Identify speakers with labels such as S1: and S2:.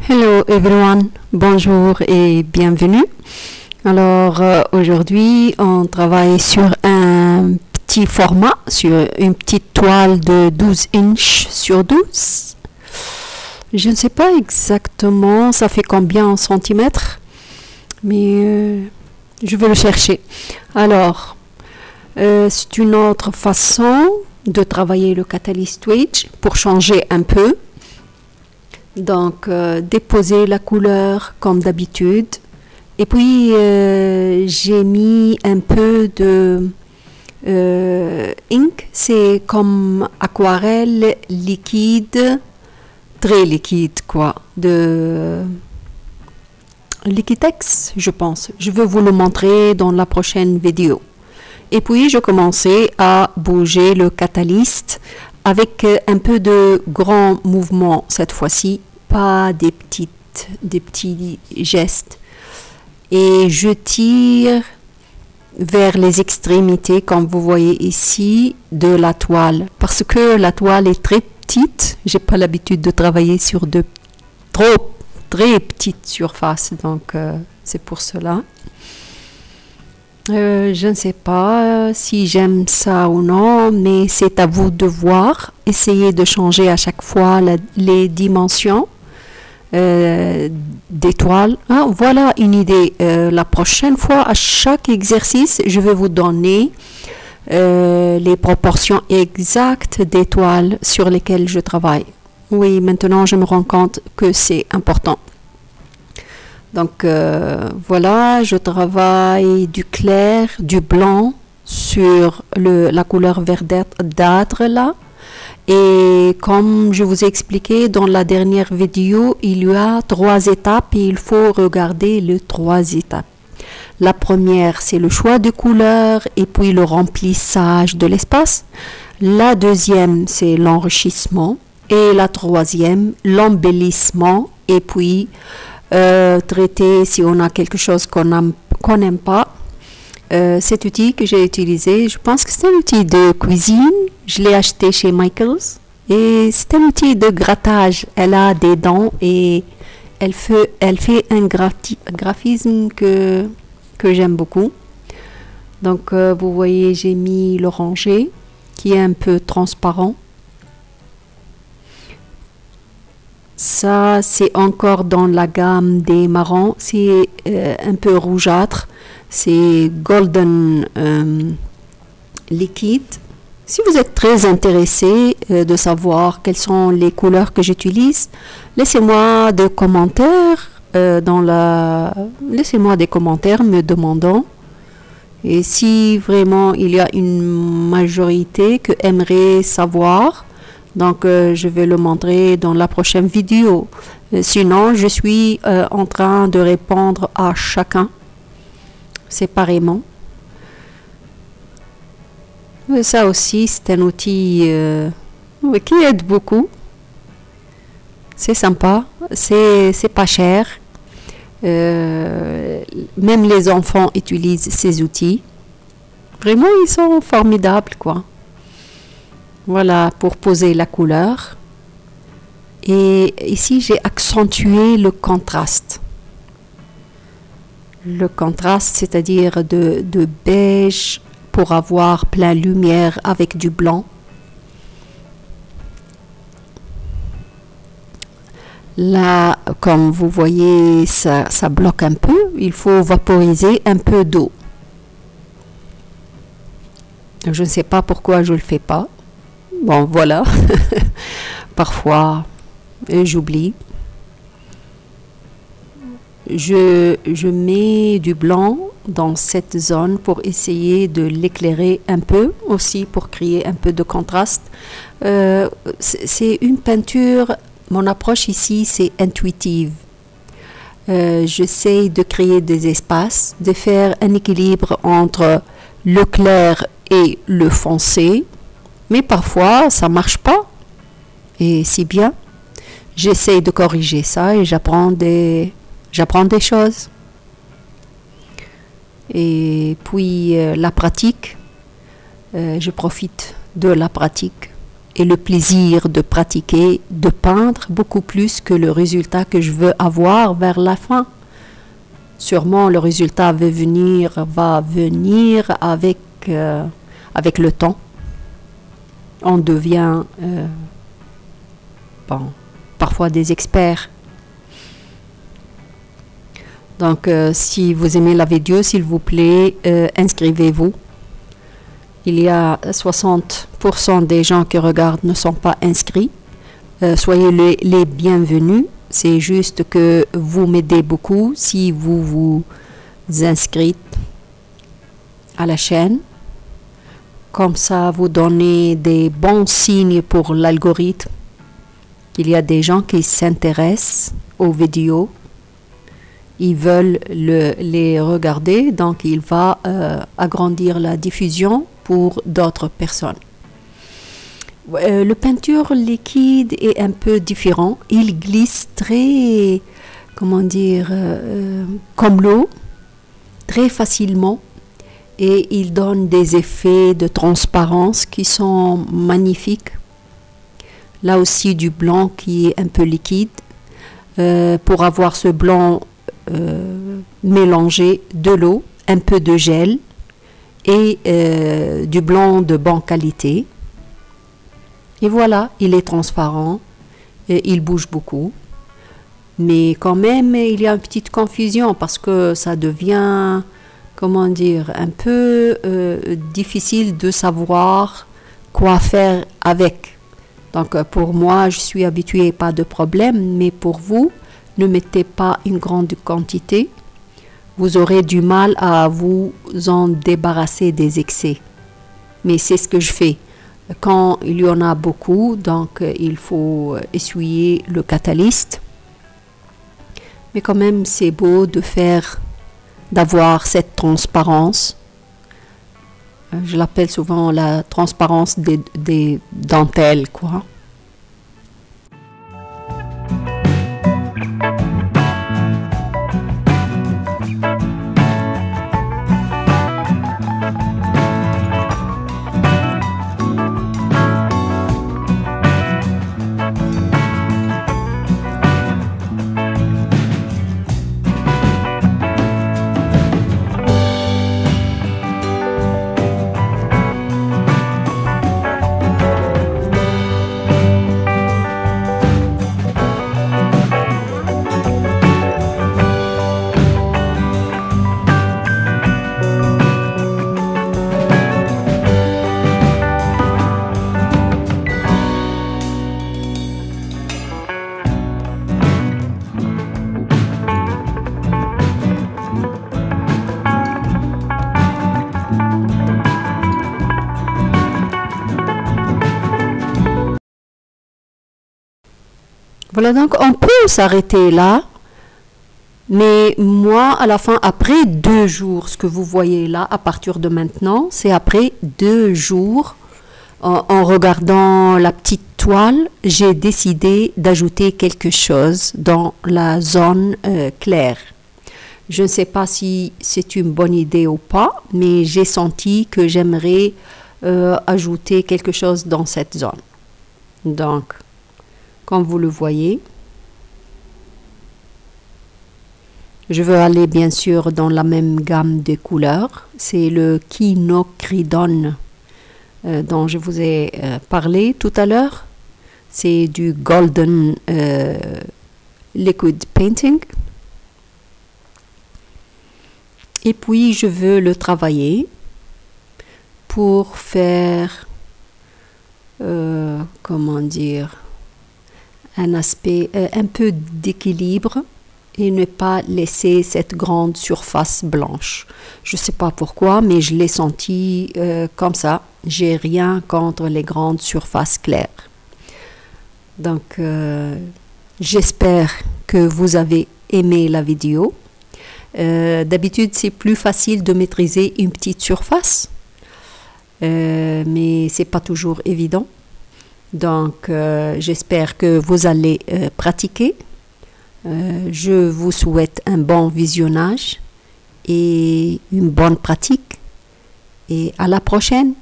S1: Hello everyone, bonjour et bienvenue. Alors aujourd'hui on travaille sur un petit format, sur une petite toile de 12 inches sur 12. Je ne sais pas exactement ça fait combien en centimètres, mais je vais le chercher. Alors c'est une autre façon de travailler le Catalyst Wedge pour changer un peu. Donc, déposer la couleur comme d'habitude. Et puis, j'ai mis un peu de ink. C'est comme aquarelle liquide, très liquide, quoi. De Liquitex, je pense. Je vais vous le montrer dans la prochaine vidéo. Et puis, je commençais à bouger le catalyste avec un peu de grands mouvements cette fois-ci, pas des petits gestes. Et je tire vers les extrémités, comme vous voyez ici, de la toile. Parce que la toile est très petite, j'ai pas l'habitude de travailler sur de très petites surfaces, donc c'est pour cela. Je ne sais pas si j'aime ça ou non, mais c'est à vous de voir. Essayez de changer à chaque fois les dimensions des toiles. Ah, voilà une idée. La prochaine fois, à chaque exercice, je vais vous donner les proportions exactes des toiles sur lesquelles je travaille. Oui, maintenant je me rends compte que c'est important. Donc voilà, je travaille du clair, du blanc sur la couleur verdâtre là. Et comme je vous ai expliqué dans la dernière vidéo, il y a 3 étapes et il faut regarder les 3 étapes. La première, c'est le choix de couleur et puis le remplissage de l'espace. La deuxième, c'est l'enrichissement. Et la troisième, l'embellissement et puis traiter si on a quelque chose qu'on n'aime pas. Cet outil que j'ai utilisé, je pense que c'est un outil de cuisine. Je l'ai acheté chez Michaels et c'est un outil de grattage. Elle a des dents et elle fait un graphisme que j'aime beaucoup. Donc vous voyez, j'ai mis l'orangé qui est un peu transparent. Ça, c'est encore dans la gamme des marrons. C'est un peu rougeâtre. C'est golden liquide. Si vous êtes très intéressé de savoir quelles sont les couleurs que j'utilise, laissez-moi des commentaires laissez-moi des commentaires me demandant. Et si vraiment il y a une majorité que aimerait savoir, donc je vais le montrer dans la prochaine vidéo. Sinon, je suis en train de répondre à chacun séparément. Ça aussi, c'est un outil qui aide beaucoup. C'est sympa, c'est pas cher. Même les enfants utilisent ces outils. Vraiment, ils sont formidables, quoi. Voilà, pour poser la couleur. Et ici, j'ai accentué le contraste. Le contraste, c'est-à-dire de beige pour avoir plein lumière avec du blanc. Là, comme vous voyez, ça bloque un peu. Il faut vaporiser un peu d'eau. Je ne sais pas pourquoi je ne le fais pas. Bon, voilà. Parfois, j'oublie. Je mets du blanc dans cette zone pour essayer de l'éclairer un peu aussi, pour créer un peu de contraste. C'est une peinture, mon approche ici, c'est intuitive. J'essaie de créer des espaces, de faire un équilibre entre le clair et le foncé. Mais parfois, ça marche pas. Et c'est bien. J'essaie de corriger ça et j'apprends des choses. Et puis, la pratique. Je profite de la pratique. et le plaisir de pratiquer, de peindre, beaucoup plus que le résultat que je veux avoir vers la fin. Sûrement, le résultat va venir avec le temps. On devient parfois des experts. Donc, si vous aimez la vidéo, s'il vous plaît, inscrivez-vous. Il y a 60% des gens qui regardent ne sont pas inscrits. Soyez les bienvenus. C'est juste que vous m'aidez beaucoup si vous vous inscrivez à la chaîne. Comme ça, vous donnez des bons signes pour l'algorithme. Il y a des gens qui s'intéressent aux vidéos. Ils veulent les regarder, donc il va agrandir la diffusion pour d'autres personnes. Le peinture liquide est un peu différent. Il glisse très, comme l'eau, très facilement. Et il donne des effets de transparence qui sont magnifiques. Là aussi du blanc qui est un peu liquide. Pour avoir ce blanc mélangé de l'eau, un peu de gel et du blanc de bonne qualité. Et voilà, il est transparent et il bouge beaucoup. Mais quand même, il y a une petite confusion parce que ça devient, un peu difficile de savoir quoi faire avec. Donc pour moi, je suis habituée, pas de problème, mais pour vous, ne mettez pas une grande quantité. Vous aurez du mal à vous en débarrasser des excès. Mais c'est ce que je fais. Quand il y en a beaucoup, donc il faut essuyer le catalyste. Mais quand même, c'est beau d'avoir cette transparence. Je l'appelle souvent la transparence des dentelles, quoi. Voilà, donc on peut s'arrêter là, mais moi, à la fin, après 2 jours, ce que vous voyez là, à partir de maintenant, c'est après 2 jours, en regardant la petite toile, j'ai décidé d'ajouter quelque chose dans la zone claire. Je ne sais pas si c'est une bonne idée ou pas, mais j'ai senti que j'aimerais ajouter quelque chose dans cette zone. Donc, comme vous le voyez, je veux aller bien sûr dans la même gamme de couleurs. C'est le quinacridone dont je vous ai parlé tout à l'heure. C'est du Golden Liquid Painting. Et puis, je veux le travailler pour faire, un aspect, un peu d'équilibre et ne pas laisser cette grande surface blanche. Je ne sais pas pourquoi, mais je l'ai senti comme ça. J'ai rien contre les grandes surfaces claires. Donc, j'espère que vous avez aimé la vidéo. D'habitude, c'est plus facile de maîtriser une petite surface, mais c'est pas toujours évident. Donc, j'espère que vous allez pratiquer. Je vous souhaite un bon visionnage et une bonne pratique. Et à la prochaine.